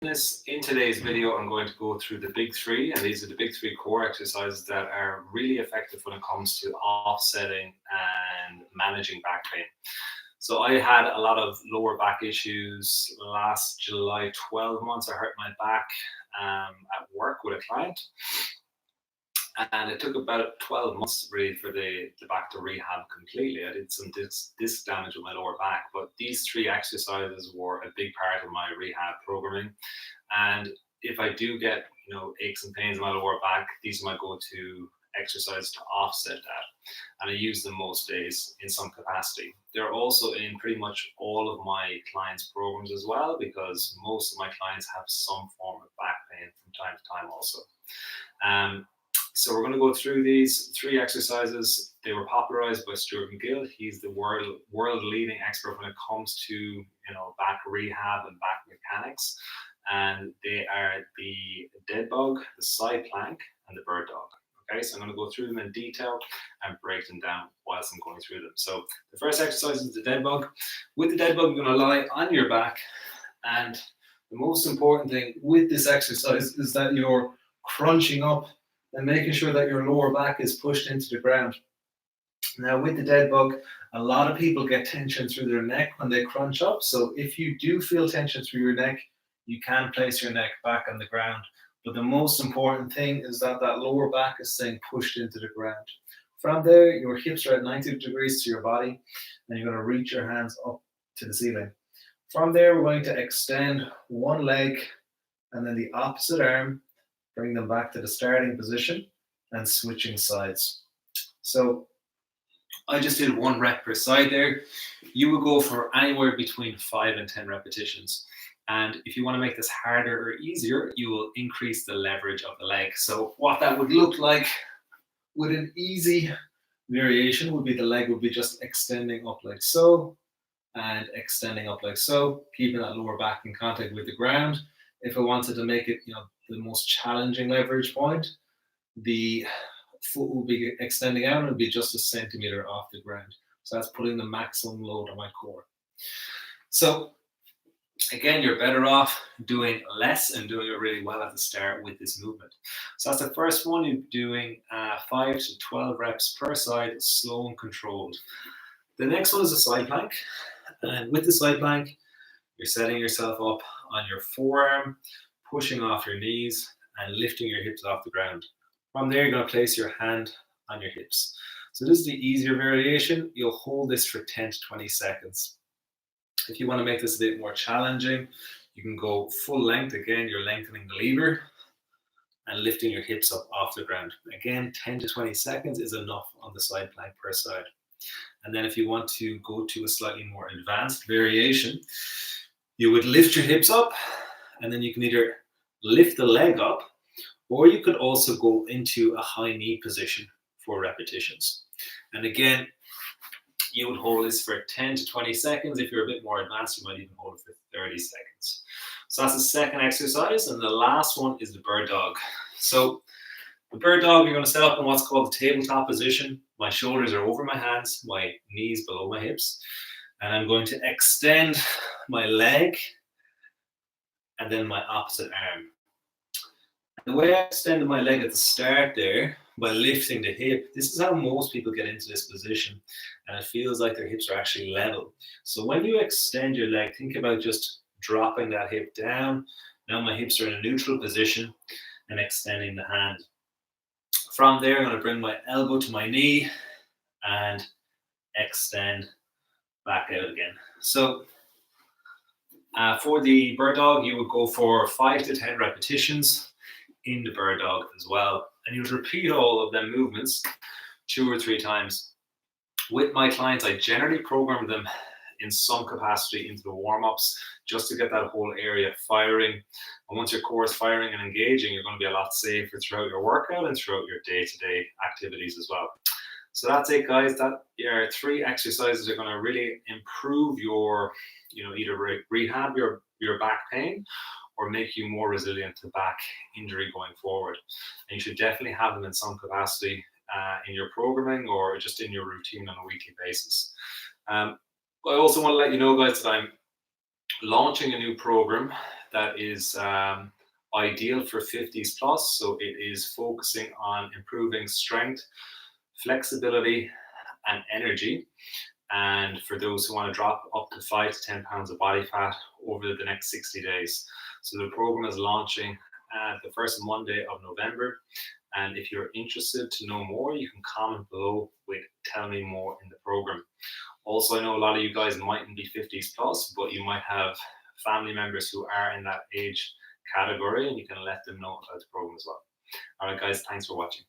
In today's video, I'm going to go through the big three, and these are the big three core exercises that are really effective when it comes to offsetting and managing back pain. So I had a lot of lower back issues last July. 12 months I hurt my back at work with a client, and it took about 12 months really for the back to rehab completely. I did some disc damage with my lower back, but these three exercises were a big part of my rehab programming. And if I do get aches and pains in my lower back, these are my go-to exercises to offset that, and I use them most days in some capacity. They're also in pretty much all of my clients' programs as well, because most of my clients have some form of back pain from time to time also. So we're going to go through these three exercises. They were popularized by Stuart McGill. He's the world leading expert when it comes to back rehab and back mechanics. And they are the dead bug, the side plank, and the bird dog. Okay, so I'm going to go through them in detail and break them down whilst I'm going through them. So the first exercise is the dead bug. With the dead bug, you're going to lie on your back, and the most important thing with this exercise is that you're crunching up and making sure that your lower back is pushed into the ground. Now, with the dead bug, a lot of people get tension through their neck when they crunch up. So if you do feel tension through your neck, you can place your neck back on the ground. But the most important thing is that that lower back is staying pushed into the ground. From there, your hips are at 90 degrees to your body, and you're going to reach your hands up to the ceiling. From there, we're going to extend one leg and then the opposite arm, bring them back to the starting position and switching sides. So I just did 1 rep per side there. You would go for anywhere between 5 and 10 repetitions. And if you want to make this harder or easier, you will increase the leverage of the leg. So what that would look like with an easy variation would be the leg would be just extending up like so and extending up like so, keeping that lower back in contact with the ground. If I wanted to make it, the most challenging leverage point, the foot will be extending out and it'll be just a centimeter off the ground. So that's putting the maximum load on my core. So again, you're better off doing less and doing it really well at the start with this movement. So that's the first one. You're doing 5 to 12 reps per side, slow and controlled. The next one is a side plank. And with the side plank, you're setting yourself up on your forearm, pushing off your knees and lifting your hips off the ground. From there, you're going to place your hand on your hips. So this is the easier variation. You'll hold this for 10 to 20 seconds. If you want to make this a bit more challenging, you can go full length. Again, you're lengthening the lever and lifting your hips up off the ground. Again, 10 to 20 seconds is enough on the side plank per side. And then if you want to go to a slightly more advanced variation, you would lift your hips up, and then you can either lift the leg up, or you could also go into a high knee position for repetitions. And again, you would hold this for 10 to 20 seconds. If you're a bit more advanced, you might even hold it for 30 seconds. So that's the second exercise. And the last one is the bird dog. So the bird dog, you're going to set up in what's called the tabletop position. My shoulders are over my hands, my knees below my hips. And I'm going to extend my leg and then my opposite arm. The way I extended my leg at the start there, by lifting the hip, this is how most people get into this position, and it feels like their hips are actually level. So when you extend your leg, think about just dropping that hip down. Now my hips are in a neutral position and extending the hand. From there, I'm going to bring my elbow to my knee and extend back out again. So for the bird dog, you would go for 5 to 10 repetitions in the bird dog as well. And you would repeat all of them movements 2 or 3 times. With my clients, I generally program them in some capacity into the warm-ups just to get that whole area firing. And once your core is firing and engaging, you're going to be a lot safer throughout your workout and throughout your day-to-day activities as well. So that's it, guys. That are 3 exercises that are going to really improve your, either rehab your back pain or make you more resilient to back injury going forward. And you should definitely have them in some capacity in your programming or just in your routine on a weekly basis. I also want to let you know, guys, that I'm launching a new program that is ideal for 50s plus. So it is focusing on improving strength, flexibility, and energy. And for those who want to drop up to 5 to 10 pounds of body fat over the next 60 days. So the program is launching the first Monday of November. And if you're interested to know more, you can comment below with tell me more in the program. Also, I know a lot of you guys mightn't be 50s plus, but you might have family members who are in that age category, and you can let them know about the program as well. All right, guys, thanks for watching.